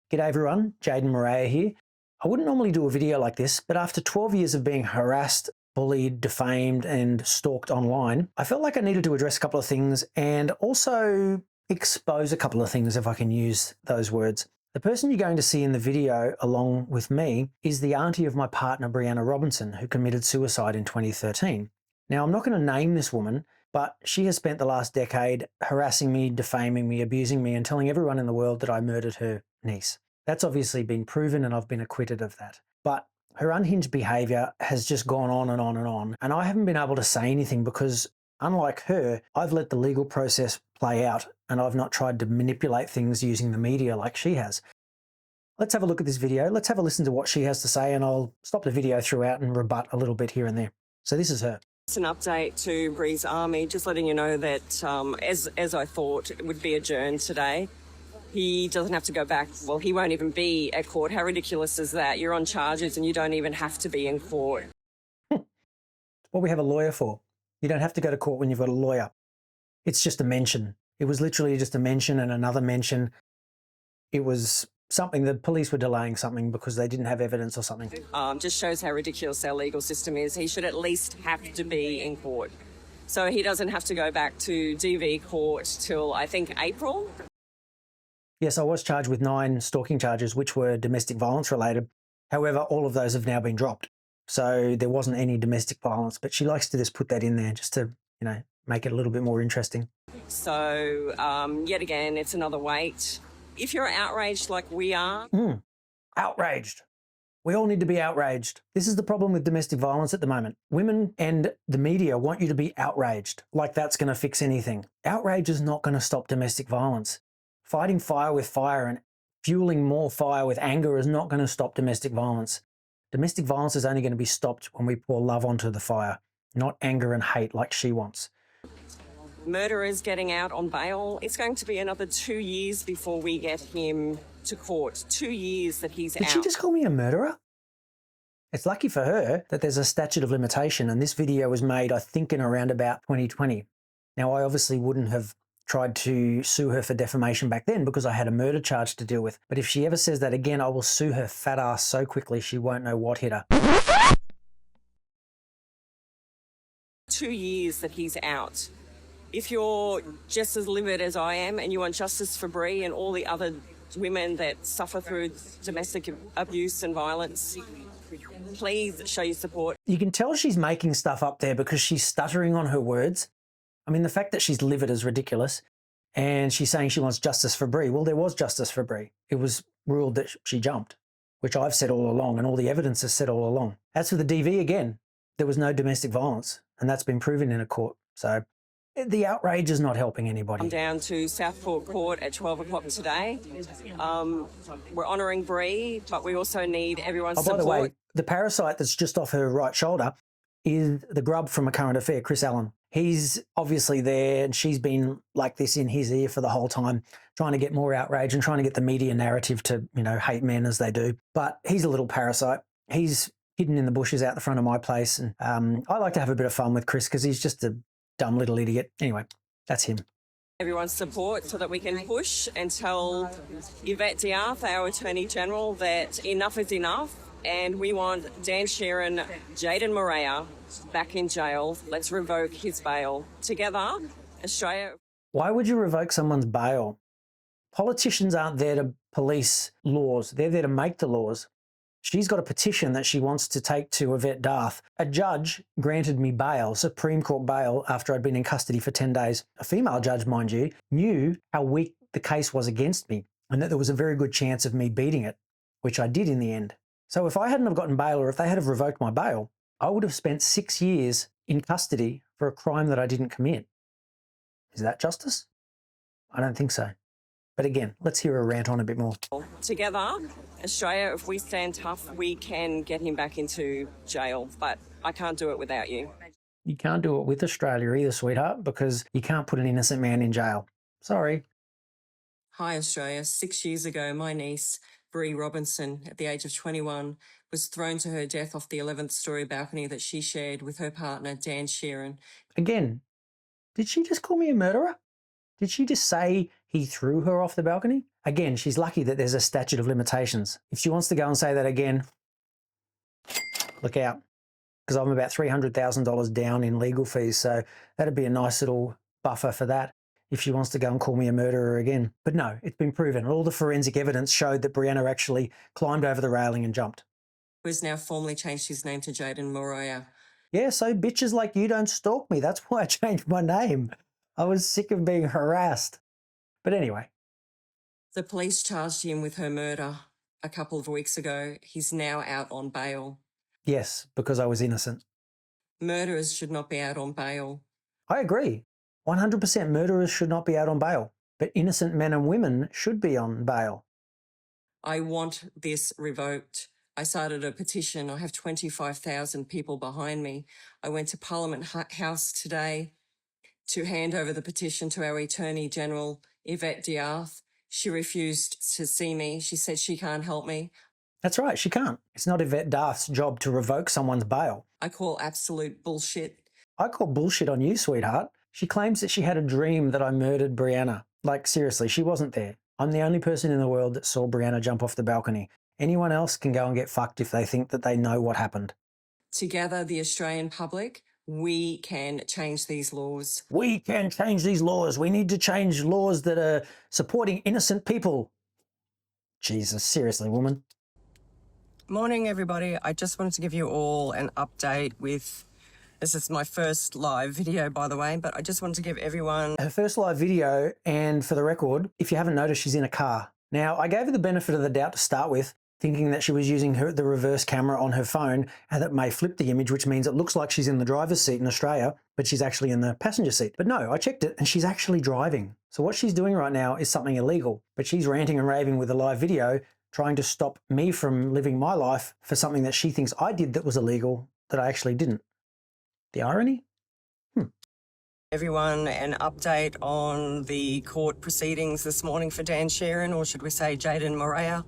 G'day everyone, Jayden Moorea here. I wouldn't normally do a video like this, but after 12 years of being harassed, bullied, defamed, and stalked online, I felt like I needed to address a couple of things and also expose a couple of things, if I can use those words. The person you're going to see in the video along with me is the auntie of my partner, Brianna Robinson, who committed suicide in 2013. Now, I'm not going to name this woman, but she has spent the last decade harassing me, defaming me, abusing me, and telling everyone in the world that I murdered her niece. That's obviously been proven, and I've been acquitted of that. But her unhinged behaviour has just gone on and on and on, and I haven't been able to say anything because, unlike her, I've let the legal process play out, and I've not tried to manipulate things using the media like she has. Let's have a look at this video. Let's have a listen to what she has to say, and I'll stop the video throughout and rebut a little bit here and there. So this is her. It's an update to Bree's Army, just letting you know that as I thought, it would be adjourned today. He doesn't have to go back. Well, he won't even be at court. How ridiculous is that? You're on charges and you don't even have to be in court. What we have a lawyer for. You don't have to go to court when you've got a lawyer. It's just a mention. It was literally just a mention and another mention. It was something, the police were delaying something because they didn't have evidence or something. Just shows how ridiculous our legal system is. He should at least have to be in court. So he doesn't have to go back to DV court till, I think, April. Yes, I was charged with 9 stalking charges, which were domestic violence related. However, all of those have now been dropped. So there wasn't any domestic violence, but she likes to just put that in there just to, you know, make it a little bit more interesting. So yet again, it's another wait. If you're outraged like we are. Outraged. We all need to be outraged. This is the problem with domestic violence at the moment. Women and the media want you to be outraged, like that's going to fix anything. Outrage is not going to stop domestic violence. Fighting fire with fire and fueling more fire with anger is not going to stop domestic violence. Domestic violence is only going to be stopped when we pour love onto the fire, not anger and hate like she wants. Murderers getting out on bail. It's going to be another 2 years before we get him to court. 2 years that he's out. Did she just call me a murderer? It's lucky for her that there's a statute of limitation, and this video was made, I think, in around about 2020. Now, I obviously wouldn't have tried to sue her for defamation back then because I had a murder charge to deal with. But if she ever says that again, I will sue her fat ass so quickly she won't know what hit her. 2 years that he's out. If you're just as livid as I am and you want justice for Bree and all the other women that suffer through domestic abuse and violence, please show your support. You can tell she's making stuff up there because she's stuttering on her words. I mean, the fact that she's livid is ridiculous. And she's saying she wants justice for Bree. Well, there was justice for Bree. It was ruled that she jumped, which I've said all along and all the evidence has said all along. As for the DV, again, there was no domestic violence and that's been proven in a court. So the outrage is not helping anybody. I'm down to Southport Court at 12 o'clock today. We're honouring Bree, but we also need everyone's support. By the way, the parasite that's just off her right shoulder is the grub from A Current Affair, Chris Allen. He's obviously there and she's been like this in his ear for the whole time, trying to get more outrage and trying to get the media narrative to, you know, hate men as they do. But he's a little parasite. He's hidden in the bushes out the front of my place. And I like to have a bit of fun with Chris because he's just a dumb little idiot. Anyway, that's him. Everyone's support so that we can push and tell Yvette D'Arth, our Attorney General, that enough is enough and we want Dan Sheeran, Jayden Moorea back in jail. Let's revoke his bail. Together, Australia. Why would you revoke someone's bail? Politicians aren't there to police laws. They're there to make the laws. She's got a petition that she wants to take to Yvette D'Arth. A judge granted me bail, Supreme Court bail, after I'd been in custody for 10 days. A female judge, mind you, knew how weak the case was against me and that there was a very good chance of me beating it, which I did in the end. So if I hadn't have gotten bail or if they had have revoked my bail, I would have spent 6 years in custody for a crime that I didn't commit. Is that justice? I don't think so. But again, let's hear her rant on a bit more. Together, Australia, if we stand tough, we can get him back into jail. But I can't do it without you. You can't do it with Australia either, sweetheart, because you can't put an innocent man in jail. Sorry. Hi, Australia. 6 years ago, my niece, Bree Robinson, at the age of 21, was thrown to her death off the 11th story balcony that she shared with her partner, Dan Sheeran. Again, did she just call me a murderer? Did she just say he threw her off the balcony? Again, she's lucky that there's a statute of limitations. If she wants to go and say that again, look out, because I'm about $300,000 down in legal fees. So that'd be a nice little buffer for that if she wants to go and call me a murderer again. But no, it's been proven. All the forensic evidence showed that Brianna actually climbed over the railing and jumped. Who's now formally changed his name to Jayden Moorea. Yeah, so bitches like you don't stalk me. That's why I changed my name. I was sick of being harassed. But anyway. The police charged him with her murder a couple of weeks ago. He's now out on bail. Yes, because I was innocent. Murderers should not be out on bail. I agree. 100% murderers should not be out on bail, but innocent men and women should be on bail. I want this revoked. I started a petition. I have 25,000 people behind me. I went to Parliament House today to hand over the petition to our Attorney General, Yvette D'Arth. She refused to see me. She said she can't help me. That's right, she can't. It's not Yvette D'Arth's job to revoke someone's bail. I call absolute bullshit. I call bullshit on you, sweetheart. She claims that she had a dream that I murdered Brianna. Like, seriously, she wasn't there. I'm the only person in the world that saw Brianna jump off the balcony. Anyone else can go and get fucked if they think that they know what happened. Together, the Australian public, we can change these laws. We can change these laws. We need to change laws that are supporting innocent people. Jesus, seriously, woman. Morning, everybody. I just wanted to give you all an update with... This is my first live video, by the way, but I just wanted to give everyone... Her first live video, and for the record, if you haven't noticed, she's in a car. Now, I gave her the benefit of the doubt to start with, thinking that she was using the reverse camera on her phone, and that may flip the image, which means it looks like she's in the driver's seat in Australia, but she's actually in the passenger seat. But no, I checked it, and she's actually driving. So what she's doing right now is something illegal, but she's ranting and raving with a live video, trying to stop me from living my life for something that she thinks I did that was illegal, that I actually didn't. The irony? Everyone an update on the court proceedings this morning for Dan Sheeran, or should we say Jayden Moorea.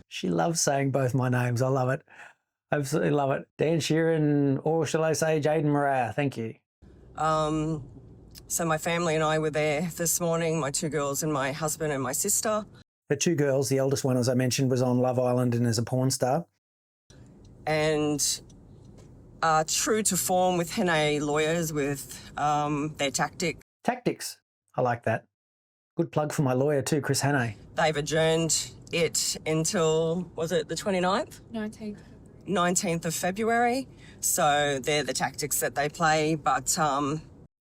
She loves saying both my names. I love it. Absolutely love it. Dan Sheeran, or shall I say Jayden Moorea? Thank you. So my family and I were there this morning, my two girls and my husband and my sister. The two girls, the eldest one, as I mentioned, was on Love Island and is a porn star. And true to form with Hene lawyers, with their tactic. Tactics. I like that. Good plug for my lawyer too, Chris Hene. They've adjourned it until, was it the 29th? 19th. 19th of February. So they're the tactics that they play, but...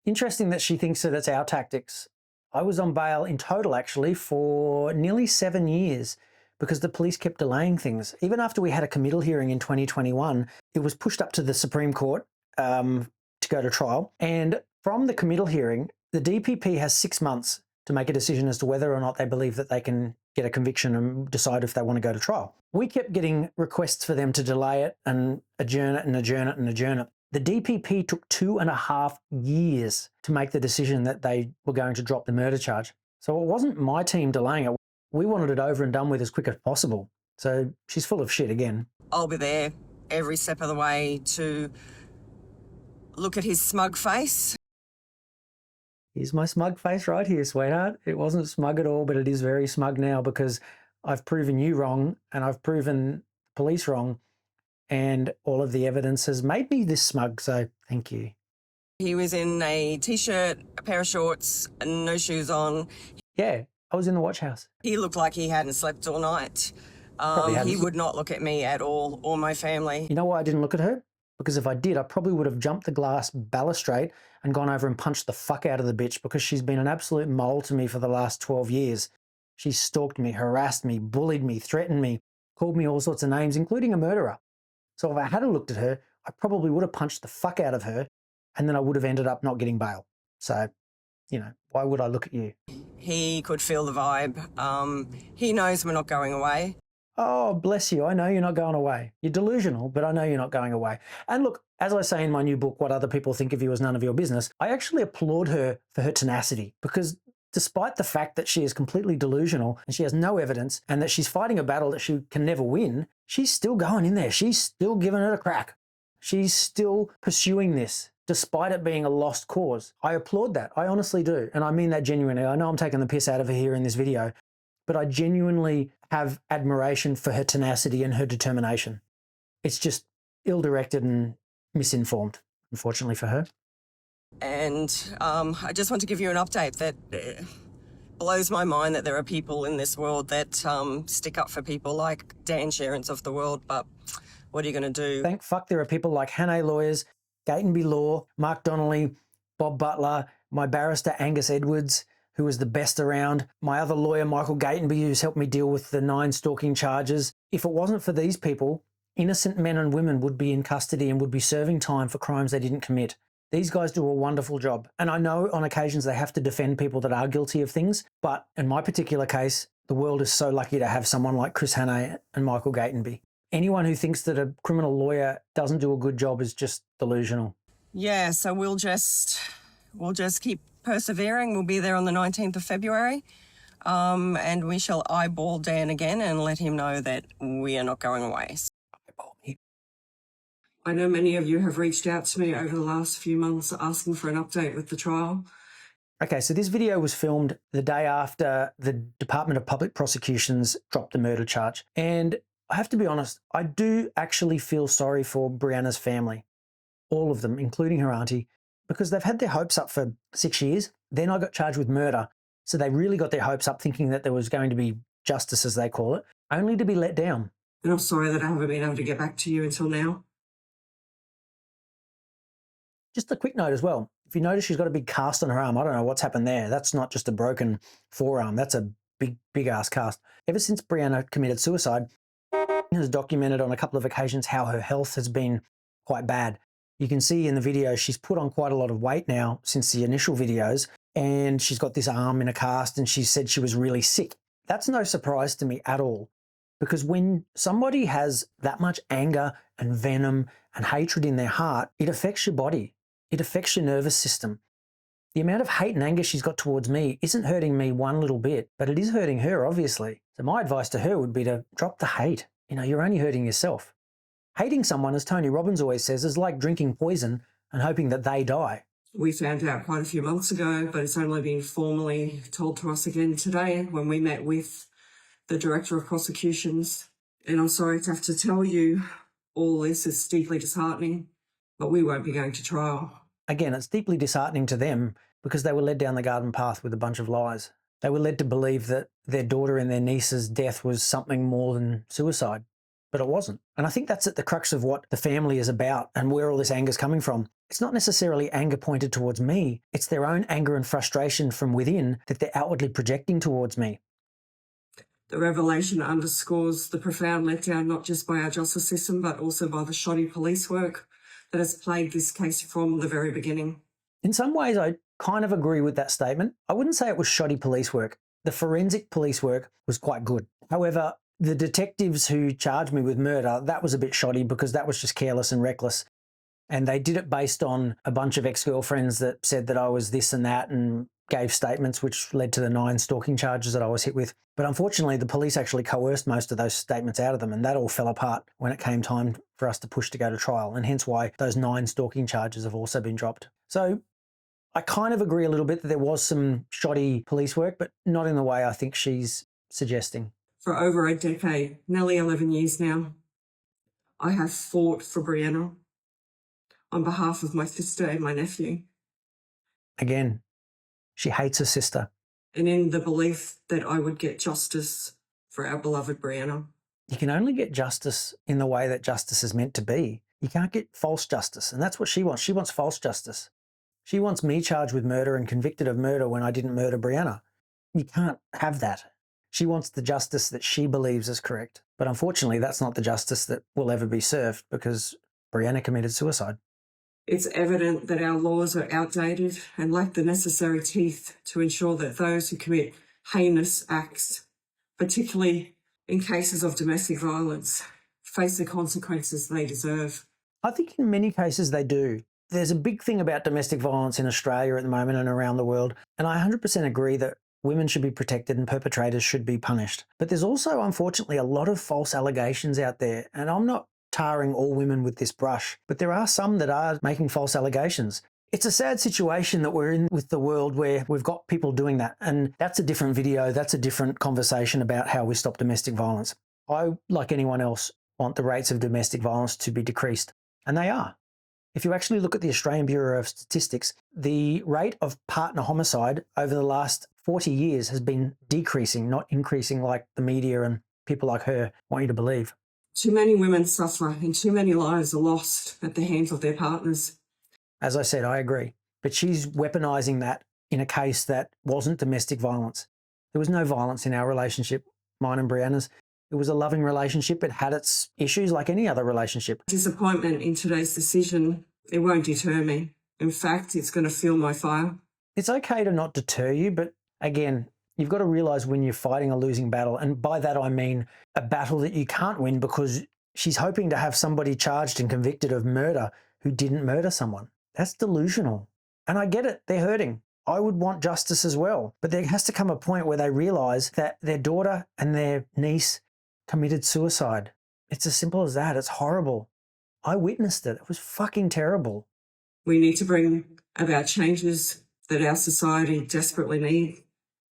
Interesting that she thinks that it's our tactics. I was on bail in total, actually, for nearly 7 years because the police kept delaying things. Even after we had a committal hearing in 2021, it was pushed up to the Supreme Court to go to trial. And from the committal hearing, the DPP has 6 months to make a decision as to whether or not they believe that they can get a conviction and decide if they want to go to trial. We kept getting requests for them to delay it and adjourn it and adjourn it and adjourn it. The DPP took 2.5 years to make the decision that they were going to drop the murder charge. So it wasn't my team delaying it. We wanted it over and done with as quick as possible. So she's full of shit again. I'll be there every step of the way to look at his smug face. Here's my smug face right here, sweetheart. It wasn't smug at all, but it is very smug now because I've proven you wrong and I've proven police wrong. And all of the evidence has made me this smug, so thank you. He was in a T-shirt, a pair of shorts, and no shoes on. Yeah, I was in the watch house. He looked like he hadn't slept all night. Hadn't. He would not look at me at all, or my family. You know why I didn't look at her? Because if I did, I probably would have jumped the glass balustrade and gone over and punched the fuck out of the bitch because she's been an absolute mole to me for the last 12 years. She stalked me, harassed me, bullied me, threatened me, called me all sorts of names, including a murderer. So if I hadn't looked at her, I probably would have punched the fuck out of her and then I would have ended up not getting bail. So, you know, why would I look at you? He could feel the vibe. He knows we're not going away. Oh, bless you. I know you're not going away. You're delusional, but I know you're not going away. And look, as I say in my new book, What Other People Think of You Is None of Your Business, I actually applaud her for her tenacity because despite the fact that she is completely delusional and she has no evidence and that she's fighting a battle that she can never win, she's still going in there. She's still giving it a crack. She's still pursuing this despite it being a lost cause. I applaud that. I honestly do. And I mean that genuinely. I know I'm taking the piss out of her here in this video, but I genuinely have admiration for her tenacity and her determination. It's just ill-directed and misinformed, unfortunately for her. And I just want to give you an update that blows my mind that there are people in this world that stick up for people like Dan Sharons of the world, but what are you going to do? Thank fuck there are people like Hannay Lawyers, Gatenby Law, Mark Donnelly, Bob Butler, my barrister Angus Edwards, who was the best around, my other lawyer Michael Gatenby, who's helped me deal with the 9 stalking charges. If it wasn't for these people, innocent men and women would be in custody and would be serving time for crimes they didn't commit. These guys do a wonderful job. And I know on occasions they have to defend people that are guilty of things, but in my particular case, the world is so lucky to have someone like Chris Hannay and Michael Gatenby. Anyone who thinks that a criminal lawyer doesn't do a good job is just delusional. Yeah, so we'll just keep persevering. We'll be there on the 19th of February. And we shall eyeball Dan again and let him know that we are not going away. I know many of you have reached out to me over the last few months asking for an update with the trial. Okay, so this video was filmed the day after the Department of Public Prosecutions dropped the murder charge. And I have to be honest, I do actually feel sorry for Brianna's family. All of them, including her auntie, because they've had their hopes up for 6 years. Then I got charged with murder. So they really got their hopes up thinking that there was going to be justice, as they call it, only to be let down. And I'm sorry that I haven't been able to get back to you until now. Just a quick note as well. If you notice she's got a big cast on her arm, I don't know what's happened there. That's not just a broken forearm. That's a big ass cast. Ever since Brianna committed suicide, has documented on a couple of occasions how her health has been quite bad. You can see in the video she's put on quite a lot of weight now since the initial videos, and she's got this arm in a cast, and she said she was really sick. That's no surprise to me at all, because when somebody has that much anger and venom and hatred in their heart, it affects your body. It affects your nervous system. The amount of hate and anger she's got towards me isn't hurting me one little bit, but it is hurting her, obviously. So my advice to her would be to drop the hate. You know, you're only hurting yourself. Hating someone, as Tony Robbins always says, is like drinking poison and hoping that they die. We found out quite a few months ago, but it's only been formally told to us again today when we met with the Director of Prosecutions. And I'm sorry to have to tell you, all this is deeply disheartening, but we won't be going to trial. Again, it's deeply disheartening to them because they were led down the garden path with a bunch of lies. They were led to believe that their daughter and their niece's death was something more than suicide, but it wasn't. And I think that's at the crux of what the family is about and where all this anger is coming from. It's not necessarily anger pointed towards me. It's their own anger and frustration from within that they're outwardly projecting towards me. The revelation underscores the profound letdown not just by our justice system, but also by the shoddy police work that has plagued this case from the very beginning. In some ways, I kind of agree with that statement. I wouldn't say it was shoddy police work. The forensic police work was quite good. However, the detectives who charged me with murder, that was a bit shoddy because that was just careless and reckless. And they did it based on a bunch of ex-girlfriends that said that I was this and that and gave statements which led to the 9 stalking charges that I was hit with. But unfortunately, the police actually coerced most of those statements out of them, and that all fell apart when it came time for us to push to go to trial, and hence why those 9 stalking charges have also been dropped. So I kind of agree a little bit that there was some shoddy police work, but not in the way I think she's suggesting. For over a decade, nearly 11 years now, I have fought for Brianna on behalf of my sister and my nephew. Again, she hates her sister. And in the belief that I would get justice for our beloved Brianna. You can only get justice in the way that justice is meant to be. You can't get false justice, and that's what she wants. She wants false justice. She wants me charged with murder and convicted of murder when I didn't murder Brianna. You can't have that. She wants the justice that she believes is correct. But unfortunately, that's not the justice that will ever be served because Brianna committed suicide. It's evident that our laws are outdated and lack the necessary teeth to ensure that those who commit heinous acts, particularly in cases of domestic violence, face the consequences they deserve. I think in many cases they do. There's a big thing about domestic violence in Australia at the moment and around the world, and I 100% agree that women should be protected and perpetrators should be punished. But there's also, unfortunately, a lot of false allegations out there, and I'm not tarring all women with this brush, but there are some that are making false allegations. It's a sad situation that we're in with the world where we've got people doing that. And that's a different video. That's a different conversation about how we stop domestic violence. I, like anyone else, want the rates of domestic violence to be decreased. And they are. If you actually look at the Australian Bureau of Statistics, the rate of partner homicide over the last 40 years has been decreasing, not increasing like the media and people like her want you to believe. Too many women suffer and too many lives are lost at the hands of their partners. As I said, I agree. But she's weaponizing that in a case that wasn't domestic violence. There was no violence in our relationship, mine and Brianna's. It was a loving relationship. It had its issues like any other relationship. Disappointment in today's decision, it won't deter me. In fact, it's going to fuel my fire. It's okay to not deter you, but again, you've got to realize when you're fighting a losing battle. And by that, I mean a battle that you can't win because she's hoping to have somebody charged and convicted of murder who didn't murder someone. That's delusional. And I get it. They're hurting. I would want justice as well. But there has to come a point where they realize that their daughter and their niece committed suicide. It's as simple as that. It's horrible. I witnessed it. It was fucking terrible. We need to bring about changes that our society desperately needs.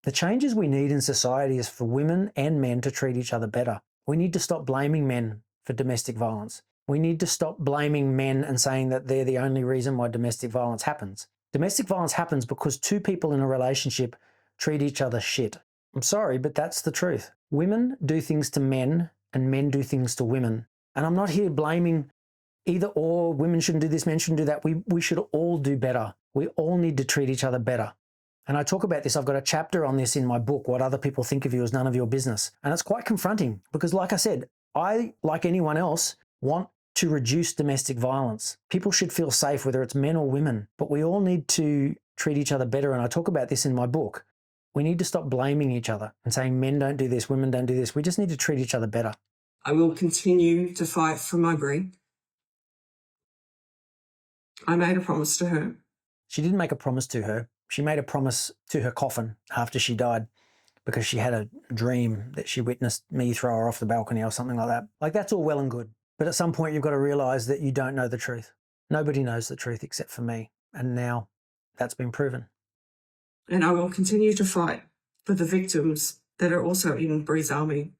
The changes we need in society is for women and men to treat each other better. We need to stop blaming men for domestic violence. We need to stop blaming men and saying that they're the only reason why domestic violence happens. Domestic violence happens because two people in a relationship treat each other shit. I'm sorry, but that's the truth. Women do things to men and men do things to women. And I'm not here blaming either or, women shouldn't do this, men shouldn't do that. We should all do better. We all need to treat each other better. And I talk about this, I've got a chapter on this in my book, What Other People Think of You Is None of Your Business. And it's quite confronting because like I said, I, like anyone else, want to reduce domestic violence. People should feel safe, whether it's men or women, but we all need to treat each other better. And I talk about this in my book. We need to stop blaming each other and saying men don't do this, women don't do this. We just need to treat each other better. I will continue to fight for my Brie. I made a promise to her. She didn't make a promise to her. She made a promise to her coffin after she died because she had a dream that she witnessed me throw her off the balcony or something like that. Like, that's all well and good. But at some point, you've got to realize that you don't know the truth. Nobody knows the truth except for me. And now that's been proven. And I will continue to fight for the victims that are also in Brie's army.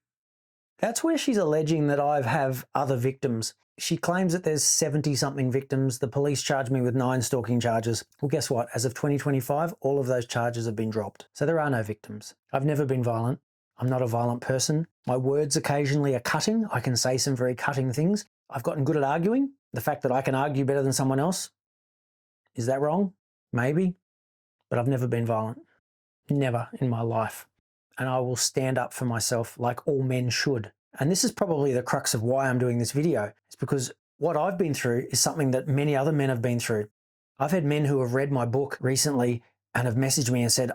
That's where she's alleging that I have other victims. She claims that there's 70-something victims. The police charged me with 9 stalking charges. Well, guess what? As of 2025, all of those charges have been dropped. So there are no victims. I've never been violent. I'm not a violent person. My words occasionally are cutting. I can say some very cutting things. I've gotten good at arguing. The fact that I can argue better than someone else, is that wrong? Maybe. But I've never been violent. Never in my life. And I will stand up for myself like all men should. And this is probably the crux of why I'm doing this video. It's because what I've been through is something that many other men have been through. I've had men who have read my book recently and have messaged me and said,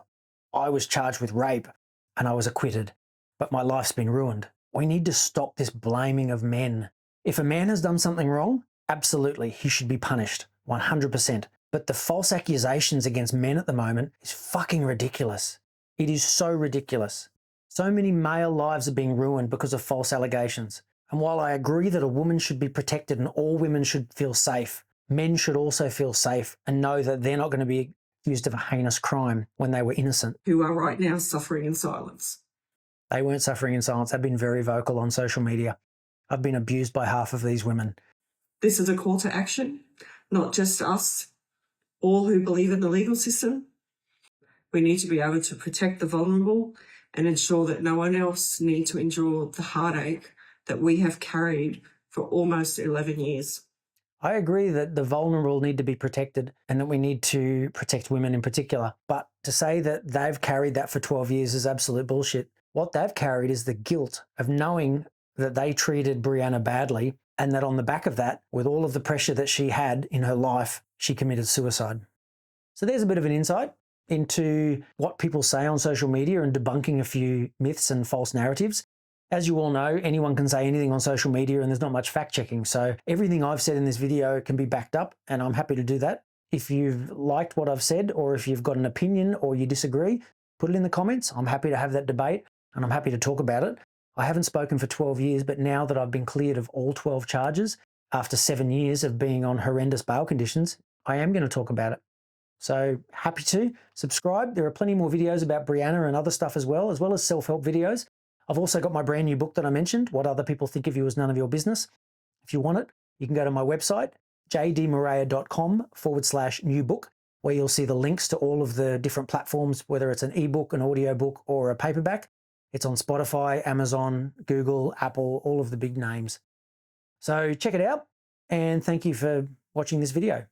I was charged with rape and I was acquitted, but my life's been ruined. We need to stop this blaming of men. If a man has done something wrong, absolutely, he should be punished, 100%. But the false accusations against men at the moment is fucking ridiculous. It is so ridiculous. So many male lives are being ruined because of false allegations. And while I agree that a woman should be protected and all women should feel safe, men should also feel safe and know that they're not going to be accused of a heinous crime when they were innocent. Who are right now suffering in silence. They weren't suffering in silence. They've been very vocal on social media. I've been abused by half of these women. This is a call to action, not just us, all who believe in the legal system. We need to be able to protect the vulnerable and ensure that no one else need to endure the heartache that we have carried for almost 11 years. I agree that the vulnerable need to be protected and that we need to protect women in particular. But to say that they've carried that for 12 years is absolute bullshit. What they've carried is the guilt of knowing that they treated Brianna badly and that on the back of that, with all of the pressure that she had in her life, she committed suicide. So there's a bit of an insight into what people say on social media and debunking a few myths and false narratives. As you all know, anyone can say anything on social media and there's not much fact checking. So everything I've said in this video can be backed up and I'm happy to do that. If you've liked what I've said or if you've got an opinion or you disagree, put it in the comments. I'm happy to have that debate and I'm happy to talk about it. I haven't spoken for 12 years, but now that I've been cleared of all 12 charges after 7 years of being on horrendous bail conditions, I am going to talk about it. So happy to subscribe. There are plenty more videos about Brianna and other stuff as well as self-help videos. I've also got my brand new book that I mentioned, What Other People Think of You Is None of Your Business. If you want it, you can go to my website, jdmoorea.com/new book, where you'll see the links to all of the different platforms, whether it's an ebook, an audiobook, or a paperback. It's on Spotify, Amazon, Google, Apple, all of the big names. So check it out, and thank you for watching this video.